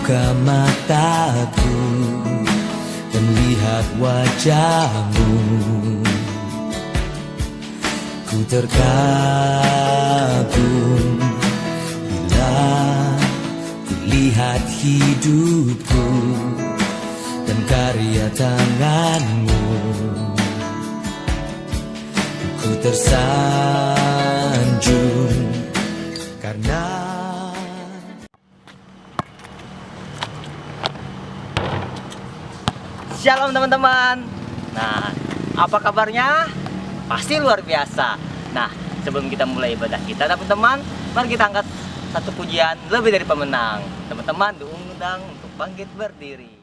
buka mataku dan lihat wajahmu, ku terkagum bila ku lihat hidupku dan karya tanganmu. Ku tersanjung karena Shalom teman-teman. Nah, apa kabarnya? Pasti luar biasa. Nah, sebelum kita mulai ibadah kita teman-teman, mari kita angkat satu pujian lebih dari pemenang. Teman-teman diundang untuk bangkit berdiri.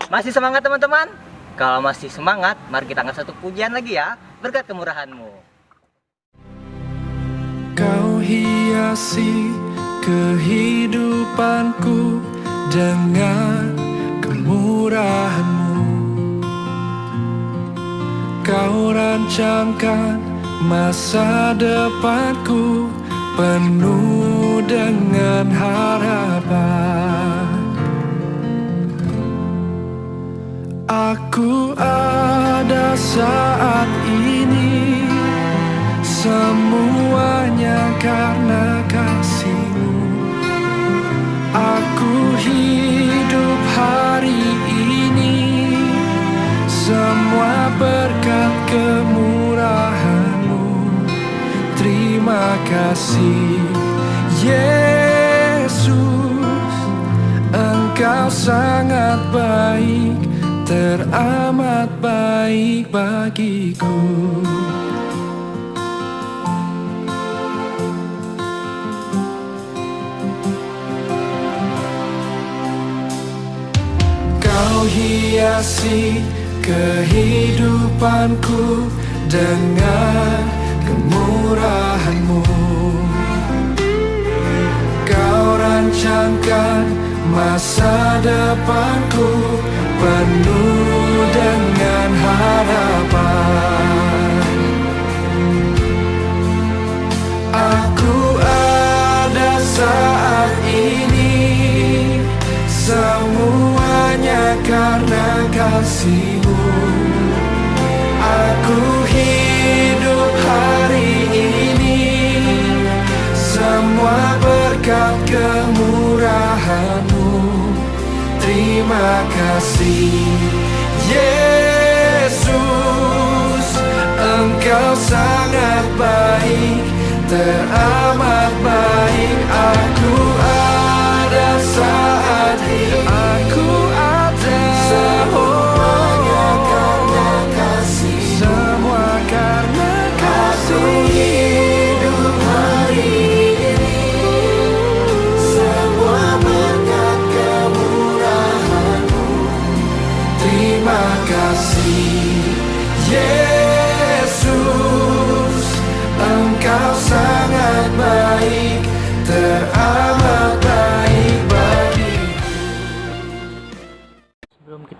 Masih semangat teman-teman? Kalau masih semangat, mari kita angkat satu pujian lagi ya, berkat kemurahan-Mu. Kau hiasi kehidupanku dengan kemurahan-Mu. Kau rancangkan masa depanku penuh dengan harapan. Aku ada saat ini, semuanya karena kasih-Mu. Aku hidup hari ini, semua berkat kemurahan-Mu. Terima kasih Yesus, Engkau sangat baik, teramat baik bagiku. Kau hiasi kehidupanku dengan kemurahan-Mu. Kau rancangkan masa depanku penuh dengan harapan. Aku ada saat ini, semuanya karena kasih-Mu. Aku hidup hari ini, semua berkat kemurahan-Mu. Terima kasih Yesus, Engkau sangat baik, teramat baik. Aku ada saat ini, aku ada, semuanya karena kasih, semua karena kasih. Aku hidup hari ini, semua berkat kemurahan-Mu.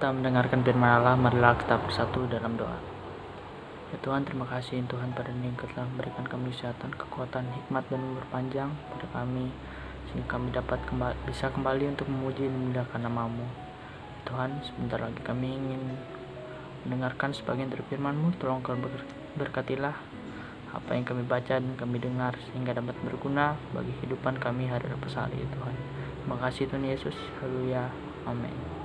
kita mendengarkan firman Allah, marilah kita bersatu dalam doa. Ya Tuhan, terima kasih Tuhan pada ini Engkau telah memberikan kami kesehatan, kekuatan, hikmat dan umur panjang pada kami, sehingga kami dapat bisa kembali untuk memuji dan memuliakan nama-Mu. Tuhan, sebentar lagi kami ingin mendengarkan sebagian dari firman-Mu. Tolong Kau berkatilah apa yang kami baca dan kami dengar, sehingga dapat berguna bagi kehidupan kami hari lepas hari, Tuhan. Terima kasih Tuhan Yesus. Haleluya. Amin.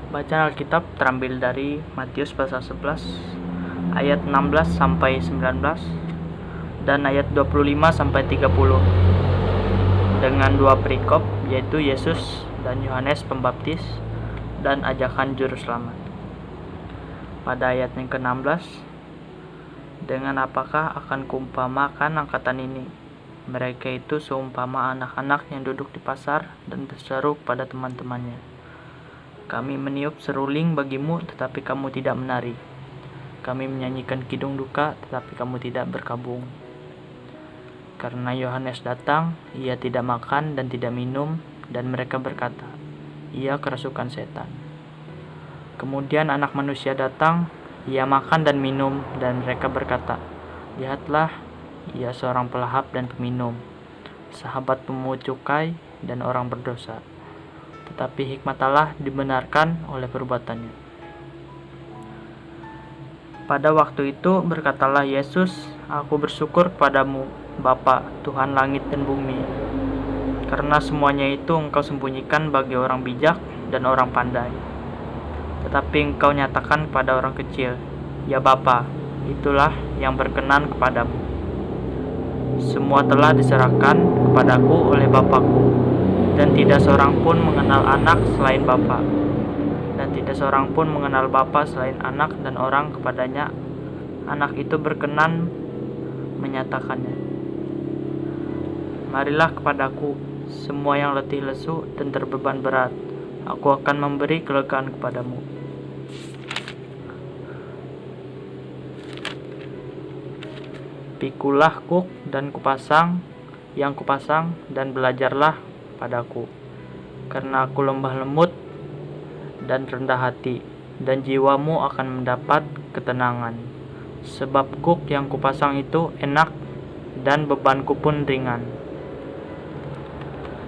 Bacaan Alkitab terambil dari Matius pasal 11 ayat 16 sampai 19 dan ayat 25 sampai 30 dengan dua perikop, yaitu Yesus dan Yohanes Pembaptis dan ajakan juru selamat. Pada ayat yang ke-16, dengan apakah akan kuumpamakan angkatan ini? Mereka itu seumpama anak-anak yang duduk di pasar dan berseru kepada teman-temannya, kami meniup seruling bagimu, tetapi kamu tidak menari. Kami menyanyikan kidung duka, tetapi kamu tidak berkabung. Karena Yohanes datang, ia tidak makan dan tidak minum, dan mereka berkata, ia kerasukan setan. Kemudian anak manusia datang, ia makan dan minum, dan mereka berkata, lihatlah, ia seorang pelahap dan peminum, sahabat pemungut cukai dan orang berdosa. Tetapi hikmat Allah dibenarkan oleh perbuatannya. Pada waktu itu berkatalah Yesus, aku bersyukur kepadamu, Bapa, Tuhan langit dan bumi, karena semuanya itu Engkau sembunyikan bagi orang bijak dan orang pandai, tetapi Engkau nyatakan kepada orang kecil. Ya Bapa, itulah yang berkenan kepadamu. Semua telah diserahkan kepadaku oleh Bapakku, dan tidak seorang pun mengenal anak selain Bapa, dan tidak seorang pun mengenal Bapa selain anak dan orang kepadanya anak itu berkenan menyatakannya. Marilah kepadaku, semua yang letih lesu dan terbeban berat, aku akan memberi kelegaan kepadamu. Pikulah kuk dan kupasang dan belajarlah padaku, karena aku lemah lembut dan rendah hati, dan jiwamu akan mendapat ketenangan. Sebab kuk yang kupasang itu enak dan bebanku pun ringan.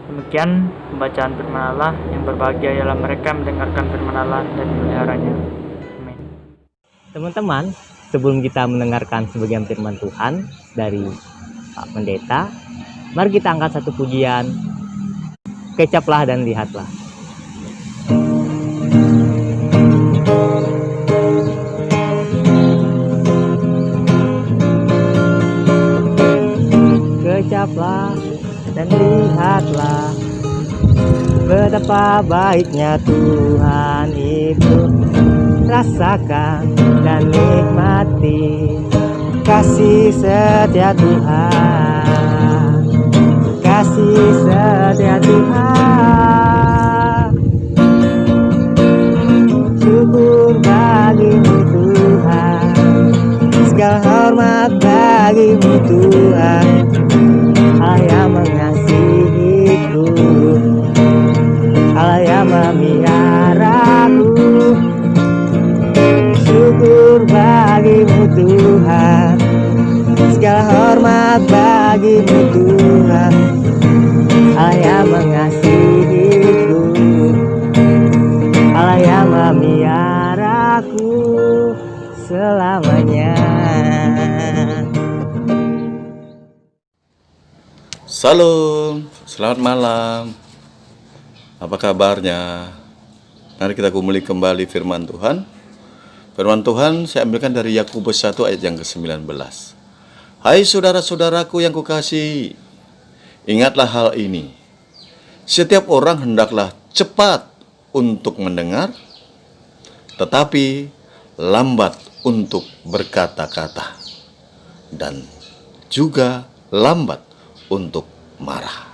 Demikian pembacaan firman Allah. Yang berbahagia ialah mereka yang mendengarkan firman Allah dan memeliharanya. Amin. Teman-teman, sebelum kita mendengarkan sebagian firman Tuhan dari Pak Pendeta, mari kita angkat satu pujian, Kecaplah dan Lihatlah. Kecaplah dan lihatlah betapa baiknya Tuhan itu. Rasakan dan nikmati kasih setia Tuhan, kasih setia Tuhan. Syukur bagimu Tuhan, segala hormat bagimu Tuhan. Allah yang mengasihiku, Allah yang memeliharaku. Syukur bagimu Tuhan, segala hormat bagimu Tuhan. Allah yang mengasihiku, Allah yang memeliharaku selamanya. Salam, selamat malam. Apa kabarnya? Mari kita kumuli kembali firman Tuhan. Firman Tuhan saya ambilkan dari Yakobus 1 ayat yang ke-19. Hai saudara-saudaraku yang kukasihi, ingatlah hal ini. Setiap orang hendaklah cepat untuk mendengar, tetapi lambat untuk berkata-kata, dan juga lambat untuk marah.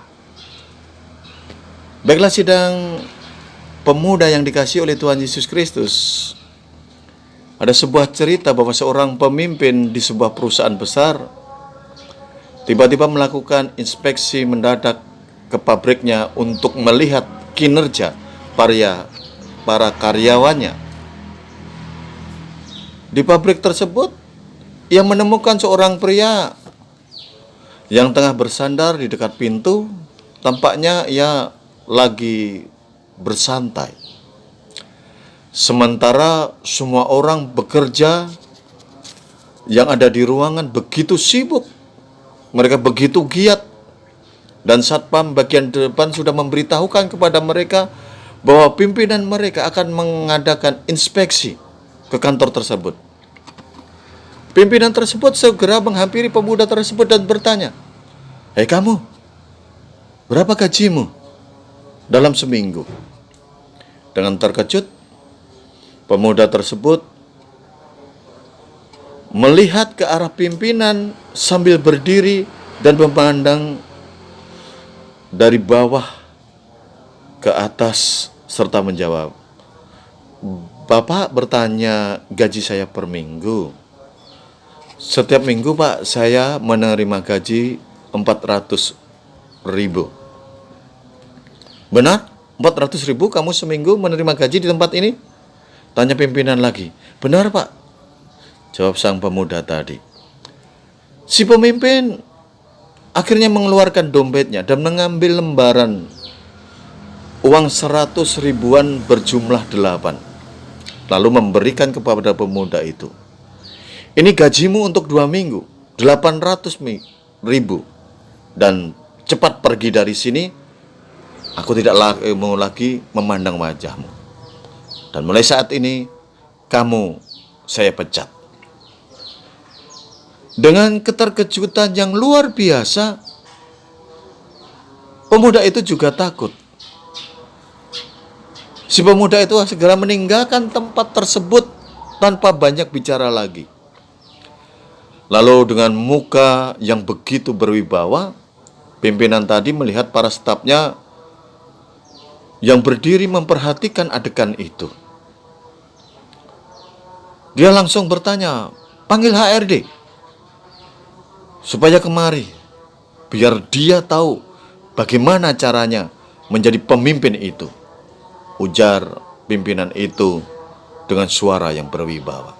Baiklah sidang pemuda yang dikasihi oleh Tuhan Yesus Kristus. Ada sebuah cerita bahwa seorang pemimpin di sebuah perusahaan besar tiba-tiba melakukan inspeksi mendadak ke pabriknya untuk melihat kinerja para karyawannya. Di pabrik tersebut, ia menemukan seorang pria yang tengah bersandar di dekat pintu. Tampaknya ia lagi bersantai. Sementara semua orang bekerja yang ada di ruangan begitu sibuk. Mereka begitu giat. Dan satpam bagian depan sudah memberitahukan kepada mereka bahwa pimpinan mereka akan mengadakan inspeksi ke kantor tersebut. Pimpinan tersebut segera menghampiri pemuda tersebut dan bertanya, "Hei kamu, berapa gajimu dalam seminggu?" Dengan terkejut, pemuda tersebut melihat ke arah pimpinan sambil berdiri dan memandang dari bawah ke atas serta menjawab, "Bapak bertanya gaji saya per minggu. Setiap minggu Pak, saya menerima gaji 400.000. Benar? 400.000 kamu seminggu menerima gaji di tempat ini?" Tanya pimpinan lagi. "Benar Pak," jawab sang pemuda tadi. Si pemimpin akhirnya mengeluarkan dompetnya dan mengambil lembaran uang 100 ribuan berjumlah 8. Lalu memberikan kepada pemuda itu. "Ini gajimu untuk 2 minggu, 800.000. Dan cepat pergi dari sini. Aku tidak mau lagi memandang wajahmu. Dan mulai saat ini, kamu saya pecat." Dengan keterkejutan yang luar biasa, pemuda itu juga takut. Si pemuda itu segera meninggalkan tempat tersebut tanpa banyak bicara lagi. Lalu dengan muka yang begitu berwibawa, pimpinan tadi melihat para stafnya yang berdiri memperhatikan adegan itu. Dia langsung bertanya, "Panggil HRD supaya kemari, biar dia tahu bagaimana caranya menjadi pemimpin itu," ujar pimpinan itu dengan suara yang berwibawa.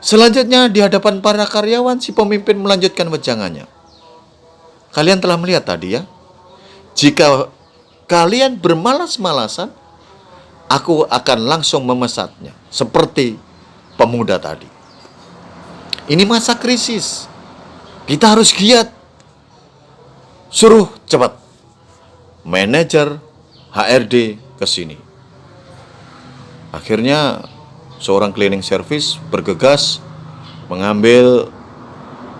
Selanjutnya di hadapan para karyawan, si pemimpin melanjutkan wejangannya. "Kalian telah melihat tadi ya, jika kalian bermalas-malasan, aku akan langsung memesannya seperti pemuda tadi. Ini masa krisis. Kita harus giat. Suruh cepat manajer HRD ke sini." Akhirnya seorang cleaning service bergegas mengambil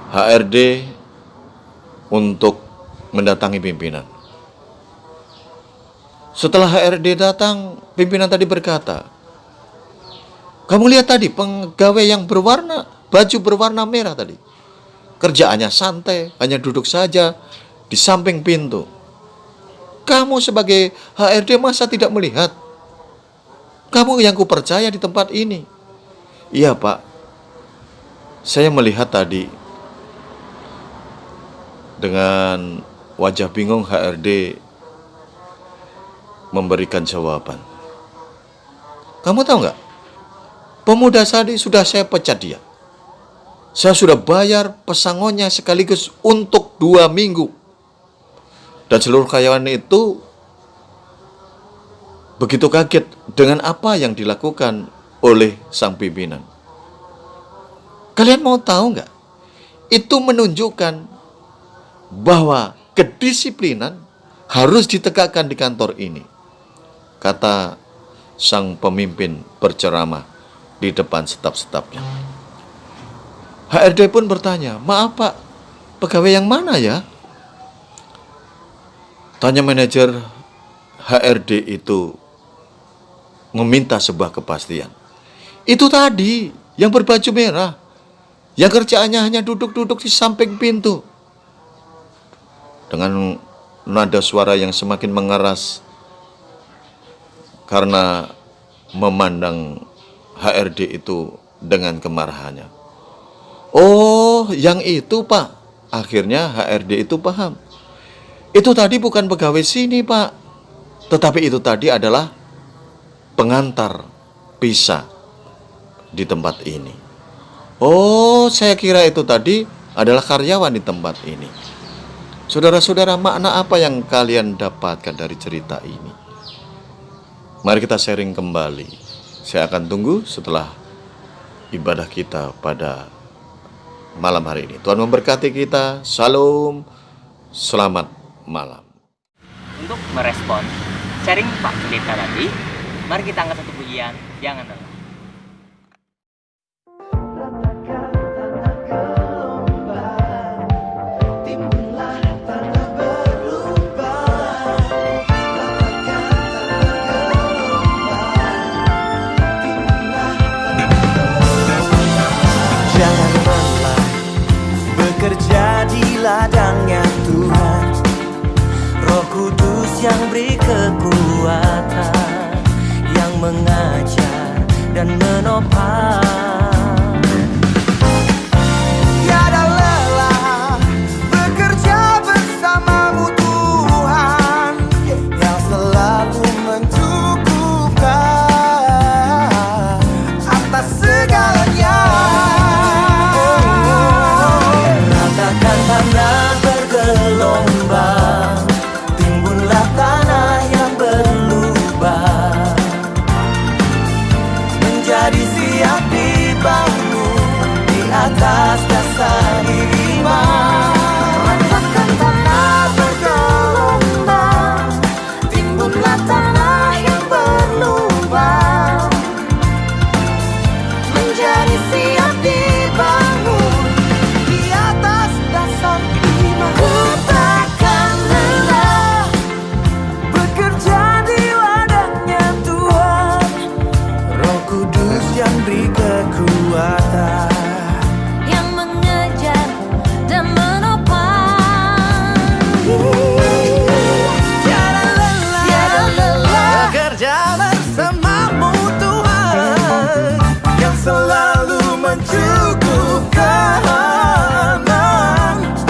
HRD untuk mendatangi pimpinan. Setelah HRD datang, pimpinan tadi berkata, "Kamu lihat tadi pegawai yang baju berwarna merah tadi. Kerjaannya santai, hanya duduk saja di samping pintu. Kamu sebagai HRD masa tidak melihat? Kamu yang kupercaya di tempat ini." "Iya Pak, saya melihat tadi." Dengan wajah bingung, HRD memberikan jawaban. "Kamu tahu nggak? Pemuda tadi sudah saya pecat dia. Saya sudah bayar pesangonnya sekaligus untuk 2 minggu. Dan seluruh karyawan itu begitu kaget dengan apa yang dilakukan oleh sang pimpinan. Kalian mau tahu nggak? Itu menunjukkan bahwa kedisiplinan harus ditegakkan di kantor ini," kata sang pemimpin berceramah di depan staf-stafnya. HRD pun bertanya, "Maaf Pak, pegawai yang mana ya?" Tanya manajer. HRD itu meminta sebuah kepastian. "Itu tadi yang berbaju merah, yang kerjaannya hanya duduk-duduk di samping pintu." Dengan nada suara yang semakin mengeras karena memandang HRD itu dengan kemarahannya. "Oh, yang itu Pak." Akhirnya HRD itu paham. "Itu tadi bukan pegawai sini Pak. Tetapi itu tadi adalah pengantar Pisa di tempat ini. Oh, saya kira itu tadi adalah karyawan di tempat ini. Saudara-saudara, makna apa yang kalian dapatkan dari cerita ini? Mari kita sharing kembali. Saya akan tunggu setelah ibadah kita pada malam hari ini. Tuhan memberkati kita. Shalom. Selamat malam. Untuk merespon sharing Pak Pendeta tadi, mari kita angkat satu pujian. Jangan lelah. Jangan lelah bekerja di ladangnya Tuhan. Roh Kudus yang beri kekuatan, yang mengajar dan menopang. Tiada lelah bekerja bersamamu Tuhan, yang selalu mencukupkan atas segalanya. Ratakan tanah bergelombang, timbunlah tanah yang berlubang, menjadi siap dibangun di atas dasar iman. Ratakan tanah bergelombang, timbunlah tanah yang berlubang, menjadi siap dibangun di atas dasar iman. Ku takkan lelah bekerja di ladangnya Tuhan, Roh Kudus yang beri kekuatan, yang mengejar dan menopang. tiada lelah bekerja bersamamu Tuhan, yang selalu mencukupkan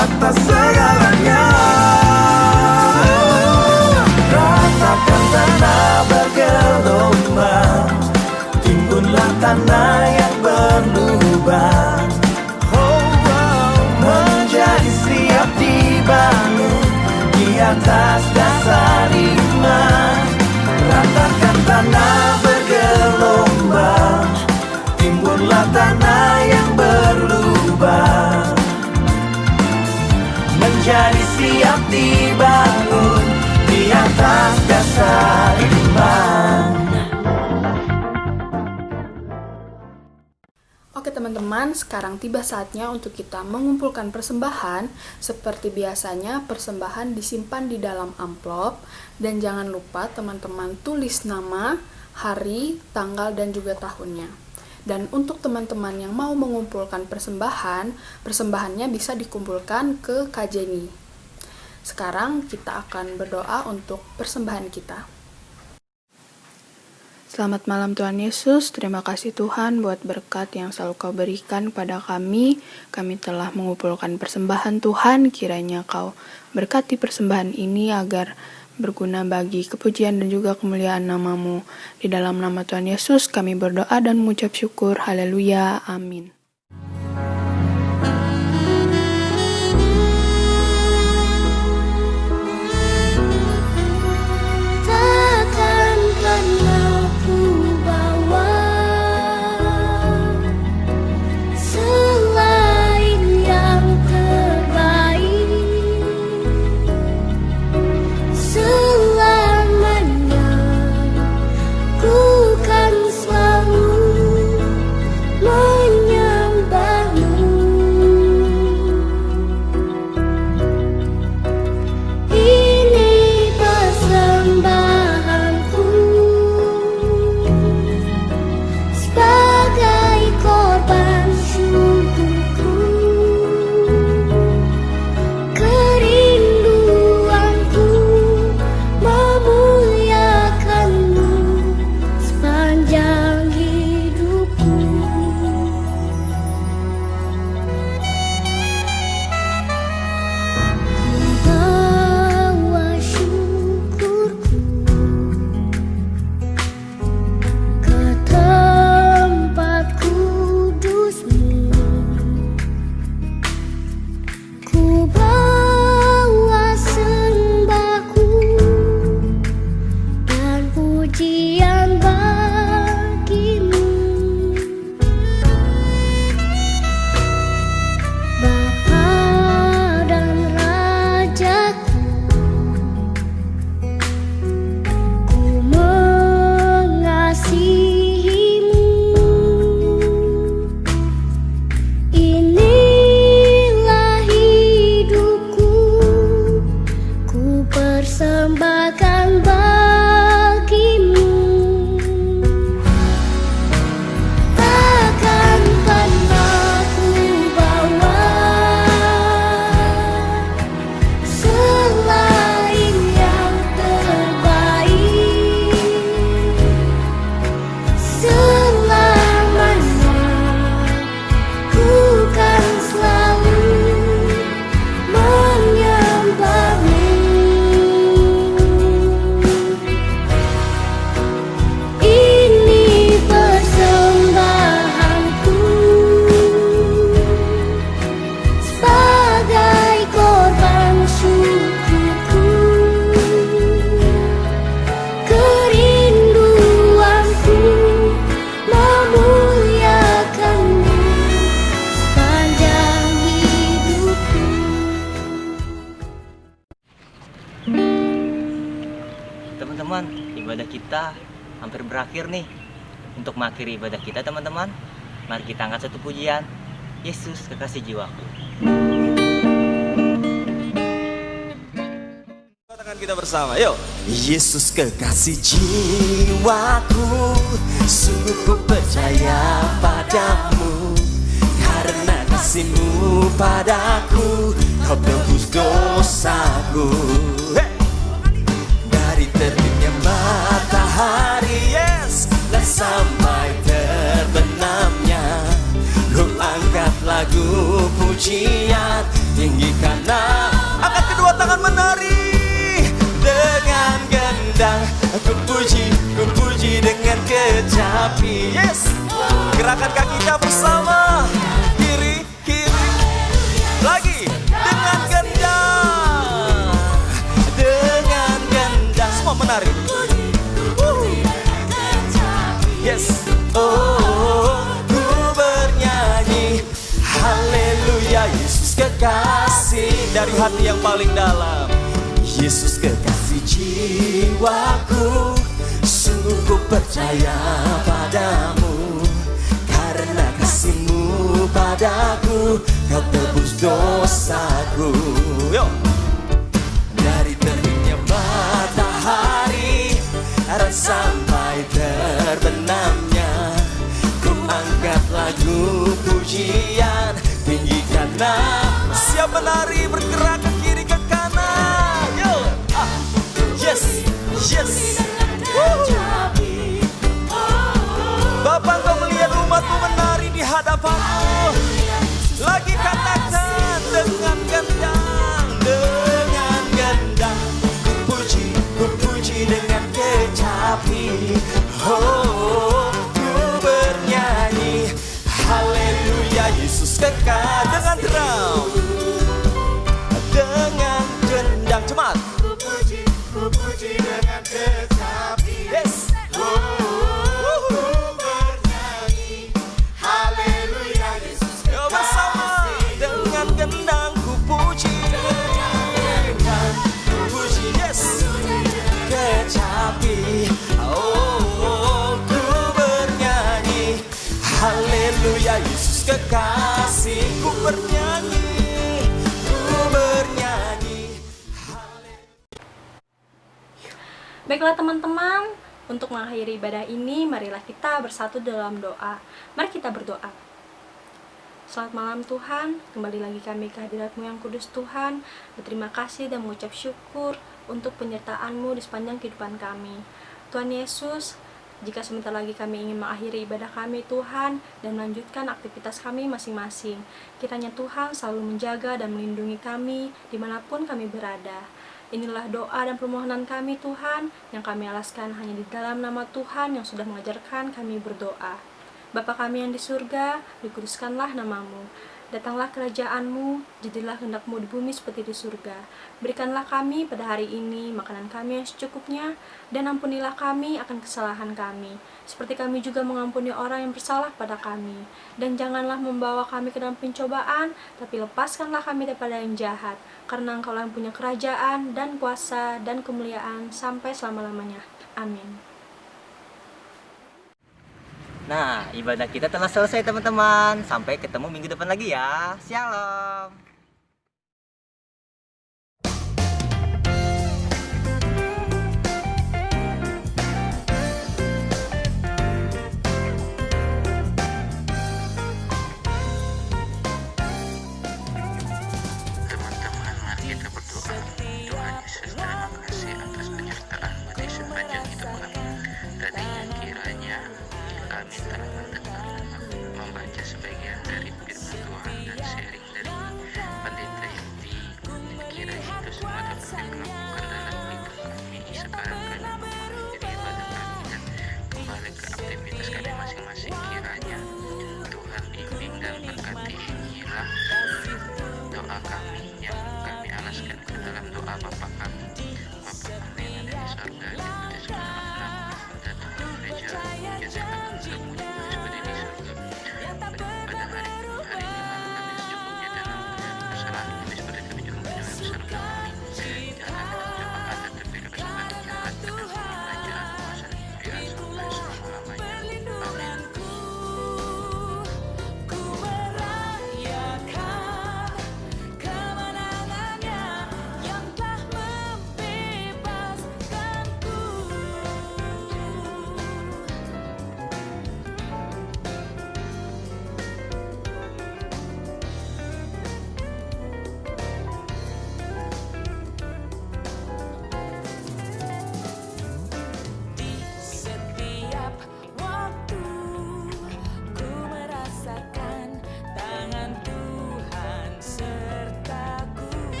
atas segalanya. Ratakan tanah bergelombang, timbunlah tanah yang berlubang, menjadi siap dibangun di atas dasar iman. Ratakan tanah bergelombang, timbunlah tanah yang berlubang, menjadi siap dibangun di atas dasar iman. Oke teman-teman, sekarang tiba saatnya untuk kita mengumpulkan persembahan. Seperti biasanya, persembahan disimpan di dalam amplop. Dan jangan lupa teman-teman tulis nama, hari, tanggal, dan juga tahunnya. Dan untuk teman-teman yang mau mengumpulkan persembahan, persembahannya bisa dikumpulkan ke Kajeni. Sekarang kita akan berdoa untuk persembahan kita. Selamat malam Tuhan Yesus, terima kasih Tuhan buat berkat yang selalu Kau berikan kepada kami. Kami telah mengumpulkan persembahan Tuhan, kiranya Kau berkati persembahan ini agar berguna bagi kepujian dan juga kemuliaan nama-Mu. Di dalam nama Tuhan Yesus kami berdoa dan mengucap syukur. Haleluya, amin. Takkan pernah ku bawa selain yang terbaik. Selamanya ku kan selalu menyerah. kita hampir berakhir nih. Untuk mengakhiri ibadah kita teman-teman, mari kita angkat satu pujian. Yesus kekasih jiwaku. Tangan kita bersama, yuk. Yesus kekasih jiwaku, sungguh ku percaya padamu. Karena kasih-Mu padaku, Kau tebus dosaku. Dari terbitnya matahari, yes, dan sampai terbenamnya, Ku angkat lagu pujian, tinggikan nama. Angkat kedua tangan menari dengan gendang. Ku puji dengan kecapi. Yes, gerakan kakinya bersama, kiri kiri lagi dengan gendang, semua menari. Yes, oh, ku bernyanyi haleluya. Yesus kekasih dari hati yang paling dalam. Yesus kekasih jiwaku, sungguh ku percaya padamu. Karena kasih-Mu padaku, Kau tebus dosaku. Yo. Dari terbitnya matahari dan sampai terbenamnya, ku angkat lagu pujian, tinggikan nama. Siap menari, bergerak ke kiri ke kanan. Yo. Yes, yes. Bapa, Engkau melihat umat-Mu menari di hadapan-Mu. Lagi katakan dengan gendang, ku puji dengan kecapi. Oh, ku bernyanyi haleluya. Yesus kekal dengan drum, dengan gendang cemat. Ku puji dengan kecapi. Yes. Gendang ku puji, yes, kecapi. Oh, ku bernyanyi haleluya. Yesus kekasih, ku bernyanyi, Baiklah teman-teman, untuk mengakhiri ibadah ini, marilah kita bersatu dalam doa. Mari kita berdoa. Selamat malam Tuhan, kembali lagi kami ke hadirat-Mu yang kudus Tuhan. Berterima kasih dan mengucap syukur untuk penyertaan-Mu di sepanjang kehidupan kami. Tuhan Yesus, jika sebentar lagi kami ingin mengakhiri ibadah kami Tuhan dan melanjutkan aktivitas kami masing-masing, kiranya Tuhan selalu menjaga dan melindungi kami dimanapun kami berada. Inilah doa dan permohonan kami Tuhan, yang kami alaskan hanya di dalam nama Tuhan yang sudah mengajarkan kami berdoa. Bapa kami yang di surga, dikuduskanlah nama-Mu. Datanglah kerajaan-Mu, jadilah kehendak-Mu di bumi seperti di surga. Berikanlah kami pada hari ini makanan kami yang secukupnya, dan ampunilah kami akan kesalahan kami, seperti kami juga mengampuni orang yang bersalah pada kami. Dan janganlah membawa kami ke dalam pencobaan, tapi lepaskanlah kami daripada yang jahat, karena Engkau-lah yang punya kerajaan, dan kuasa, dan kemuliaan, sampai selama-lamanya. Amin. Nah, ibadah kita telah selesai teman-teman. Sampai ketemu minggu depan lagi ya. Shalom.